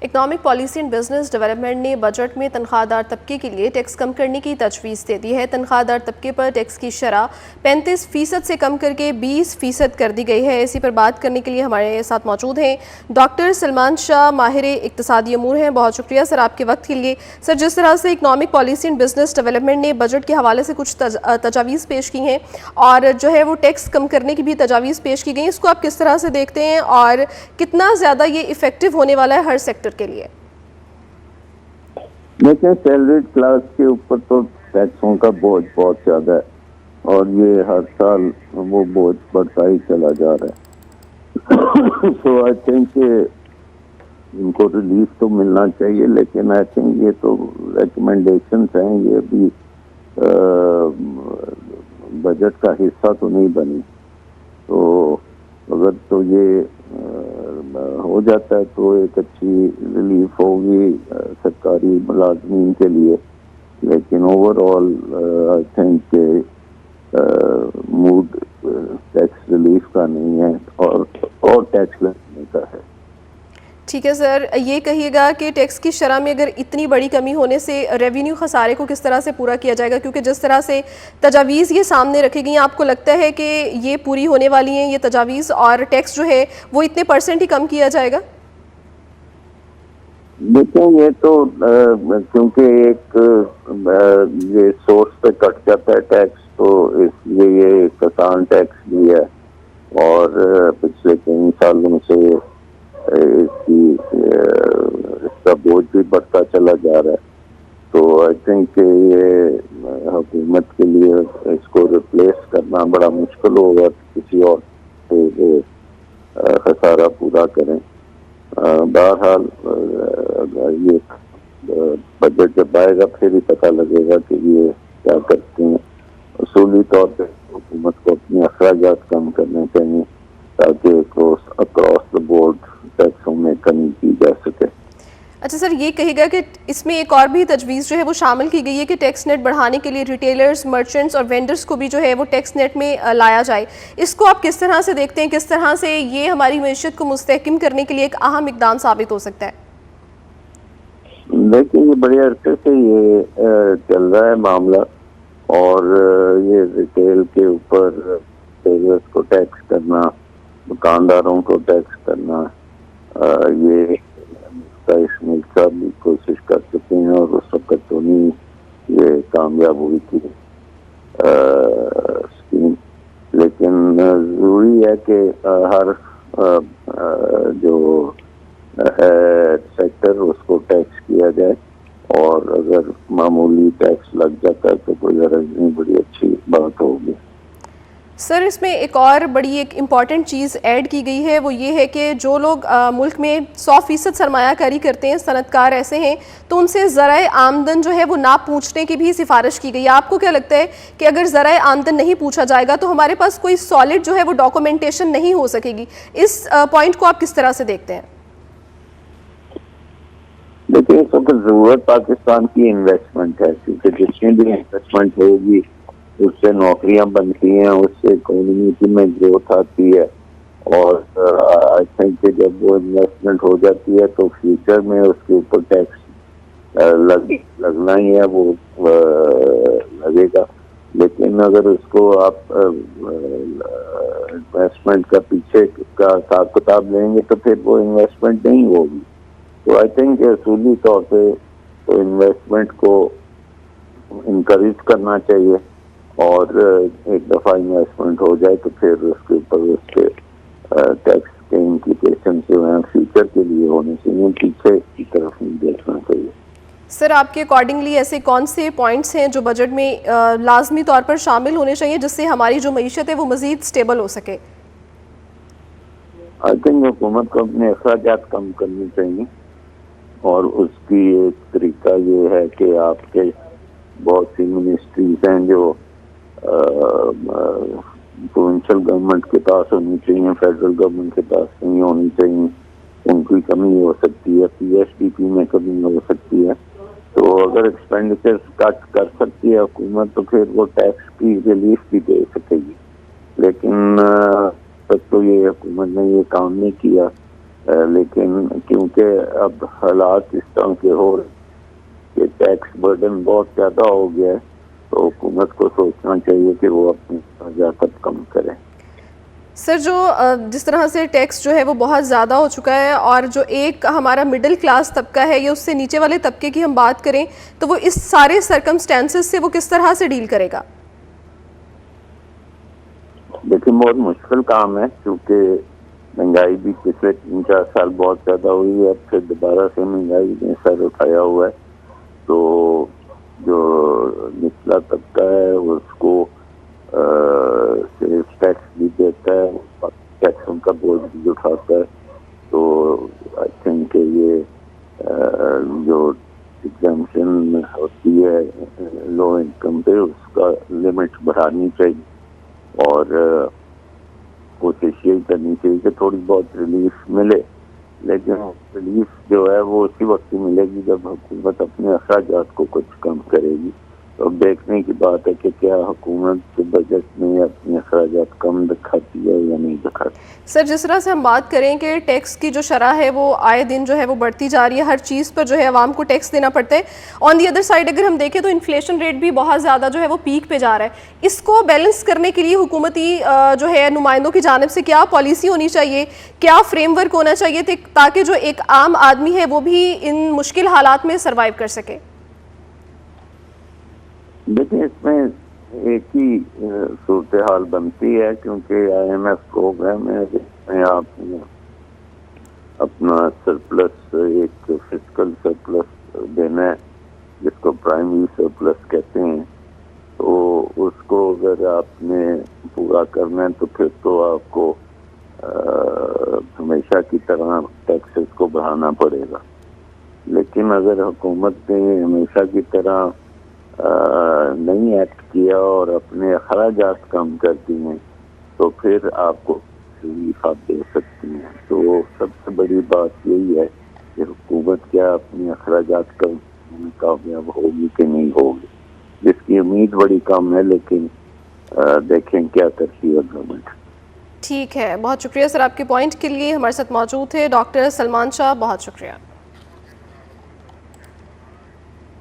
Economic policy and business development ने budget में तनख्वाहदार तबके के लिए टैक्स कम करने की तजवीज़ दे दी है। तनख्वाहदार तबके पर टैक्स की शरह 35% से कम करके 20% कर दी गई है। इसी पर बात करने के लिए हमारे साथ मौजूद हैं डॉक्टर सलमान शाह, माहिर इक्तिसादी अमूर हैं। बहुत शुक्रिया सर आपके वक्त के लिए। सर, जिस तरह से economic policy and business development ने बजट के हवाले से कुछ तजावीज़ पेश की हैं और जो है वो टैक्स कम करने की भी तजावीज़ पेश की गई, इसको आप किस तरह से देखते हैं और कितना ज़्यादा ये इफेक्टिव होने वाला है हर सेक्टर के लिए? देखिए, सैलरीड क्लास के ऊपर तो टैक्सों का बोझ बहुत ज्यादा है और ये हर साल वो बोझ बढ़ता ही चला जा रहा है। सो आई थिंक इनको रिलीफ तो मिलना चाहिए, लेकिन आई थिंक ये तो रिकमेंडेशंस हैं, ये भी बजट का हिस्सा तो नहीं बनी। तो अगर तो ये हो जाता है तो एक अच्छी रिलीफ होगी सरकारी मुलाजमीन के लिए, लेकिन overall I think mood tax relief का नहीं है और टैक्स लेने का है। ठीक है सर, ये कहिएगा कि टैक्स की शरह में अगर इतनी बड़ी कमी होने से रेवेन्यू खसारे को किस तरह से पूरा किया जाएगा, क्योंकि जिस तरह से तजावीज़ ये सामने रखी गई, आपको लगता है कि ये पूरी होने वाली हैं ये तजावीज़ और टैक्स जो है वो इतने % ही कम किया जाएगा? देखिए, ये तो क्योंकि एक ये सोर्स पे कट जाता है टैक्स, तो इसलिए ये किसान टैक्स भी है और पिछले कई सालों से इसका बोझ भी बढ़ता चला जा रहा है। तो आई थिंक ये हुकूमत के लिए इसको रिप्लेस करना बड़ा मुश्किल होगा, किसी और से खसारा पूरा करें। बहरहाल ये बजट जब आएगा फिर ही पता लगेगा कि ये क्या करते हैं। उसूली तौर पर हुकूमत को अपने अखराजात कम करने चाहिए ताकि अक्रॉस द बोर्ड टैक्सों में कमी की जा सके। अच्छा सर, ये कहेगा कि इसमें एक और भी तजवीज़ जो है वो शामिल की गई है कि टैक्स नेट बढ़ाने के लिए रिटेलर्स, मर्चेंट्स और वेंडर्स को भी जो है वो टैक्स नेट में लाया जाए। इसको आप किस तरह से देखते हैं, किस तरह से ये हमारी मईशत को मुस्तहकम करने के लिए एक अहम इक़दाम साबित हो सकता है? देखिए, ये बड़े अरसे से ये चल रहा है मामला और ये रिटेल के ऊपर रिटेलर्स को टैक्स करना, दुकानदारों को टैक्स करना, ये इसमें भी कोशिश कर चुके हैं और उस वक्त तो नहीं ये कामयाब हुई थी स्कीम। लेकिन जरूरी है कि हर जो है सेक्टर उसको टैक्स किया जाए और अगर मामूली टैक्स लग जाता है तो कोई हर्ज नहीं, बड़ी अच्छी बात होगी। सर, इसमें एक और बड़ी एक इम्पॉर्टेंट चीज़ ऐड की गई है, वो ये है कि जो लोग मुल्क में 100% सरमायाकारी करते हैं, सनतकार ऐसे हैं, तो उनसे ज़राए आमदन जो है वो ना पूछने की भी सिफारिश की गई है। आपको क्या लगता है कि अगर ज़राए आमदन नहीं पूछा जाएगा तो हमारे पास कोई सॉलिड जो है वो डॉक्यूमेंटेशन नहीं हो सकेगी? इस पॉइंट को आप किस तरह से देखते हैं? देखिए, इस वक्त जरूरत पाकिस्तान की इन्वेस्टमेंट है, क्योंकि जितनी भी इन्वेस्टमेंट होगी उससे नौकरियां बनती हैं, उससे इकोनॉमी में ग्रोथ आती है और आई थिंक जब वो इन्वेस्टमेंट हो जाती है तो फ्यूचर में उसके ऊपर टैक्स लगना ही है, वो लगेगा। लेकिन अगर उसको आप इन्वेस्टमेंट का पीछे का हिसाब किताब लेंगे तो फिर वो इन्वेस्टमेंट नहीं होगी। तो आई थिंक असूली तौर पे तो इन्वेस्टमेंट को इनकरेज करना चाहिए और एक दफ़ा इन्वेस्टमेंट हो जाए तो फिर उसके ऊपर उसके टैक्स के इम्प्लीकेशन जो हैं फ्यूचर के लिए होने चाहिए, पीछे की तरफ नहीं देखना चाहिए। सर, आपके अकॉर्डिंगली ऐसे कौन से पॉइंट्स हैं जो बजट में लाजमी तौर पर शामिल होने चाहिए जिससे हमारी जो मईशत है वो मज़ीद स्टेबल हो सके? आई थिंक हुकूमत को अपने अखराजात कम करने चाहिए और उसकी एक तरीका ये है कि आपके बहुत सी मिनिस्ट्रीज हैं जो प्रोविंशियल गवर्नमेंट के पास होनी चाहिए, फेडरल गवर्नमेंट के पास नहीं होनी चाहिए, उनकी कमी हो सकती है, पीएसडीपी में कमी हो सकती है। तो अगर एक्सपेंडिचर कट कर सकती है हुकूमत तो फिर वो टैक्स की रिलीफ भी दे सकेगी। लेकिन तब तो ये हुकूमत ने ये काम नहीं किया लेकिन क्योंकि अब हालात इस तरह के हो रहे कि टैक्स बर्डन बहुत ज़्यादा हो गया है, तो हुकूमत को सोचना चाहिए कि वो अपनी अखराजात कम करे। सर, जो जिस तरह से टैक्स जो है वो बहुत ज़्यादा हो चुका है, और जो एक हमारा मिडिल क्लास तबका है या उससे नीचे वाले तबके की हम बात करें, तो वो इस सारे सरकमस्टेंसेस से वो किस तरह से डील करेगा? देखिए, बहुत मुश्किल काम है क्योंकि महंगाई भी पिछले 3-4 साल बहुत ज़्यादा हुई है। अब फिर दोबारा से महंगाई ने सर उठाया हुआ है, तो जो निचला तबका है उसको सेल्स टैक्स भी देता है, टैक्स उनका बोझ भी उठाता है। तो आई थिंक ये जो एग्जाम्पशन होती है लो इनकम पे, उसका लिमिट बढ़ानी चाहिए और कोशिश यही करनी चाहिए कि थोड़ी बहुत रिलीफ मिले। लेकिन रिलीफ जो है वो उसी वक्त ही मिलेगी जब हुकूमत अपने अखराजात को कुछ कम करेगी। तो अब देखने की बात है कि क्या हुकूमत के बजट में अपने अखराजात कम दिखाती है या नहीं दिखाती। सर, जिस तरह से हम बात करें कि टैक्स की जो शरह है वो आए दिन जो है वो बढ़ती जा रही है, हर चीज़ पर जो है आवाम को टैक्स देना पड़ता है। ऑन दी अदर साइड अगर हम देखें तो इन्फ्लेशन रेट भी बहुत ज़्यादा जो है वो पीक पे जा रहा है। इसको बैलेंस करने के लिए हुकूमती जो है नुमाइंदों की जानिब से क्या पॉलिसी होनी चाहिए, क्या फ्रेमवर्क होना चाहिए ताकि जो एक आम आदमी है वो भी इन मुश्किल हालात में सर्वाइव कर सके? देखिए, इसमें एक ही सूरत हाल बनती है क्योंकि IMF प्रोग्राम है जिसमें आप अपना सरप्लस, एक फिस्कल सरप्लस देना है जिसको प्राइमरी सरप्लस कहते हैं। तो उसको अगर आपने पूरा करना है तो फिर तो आपको हमेशा की तरह टैक्सेस को बढ़ाना पड़ेगा। लेकिन अगर हुकूमत ने हमेशा की तरह नहीं एक्ट किया और अपने अखराजात कम कर दिए तो फिर आपको रिलीफ आप दे सकती हैं। तो सबसे बड़ी बात यही है कि हुकूमत क्या अपने अखराजात कम में कामयाब होगी कि नहीं होगी, जिसकी उम्मीद बड़ी कम है, लेकिन देखें क्या करती है गवर्नमेंट। ठीक है, बहुत शुक्रिया सर आपके पॉइंट के लिए। हमारे साथ मौजूद थे डॉक्टर सलमान शाह, बहुत शुक्रिया।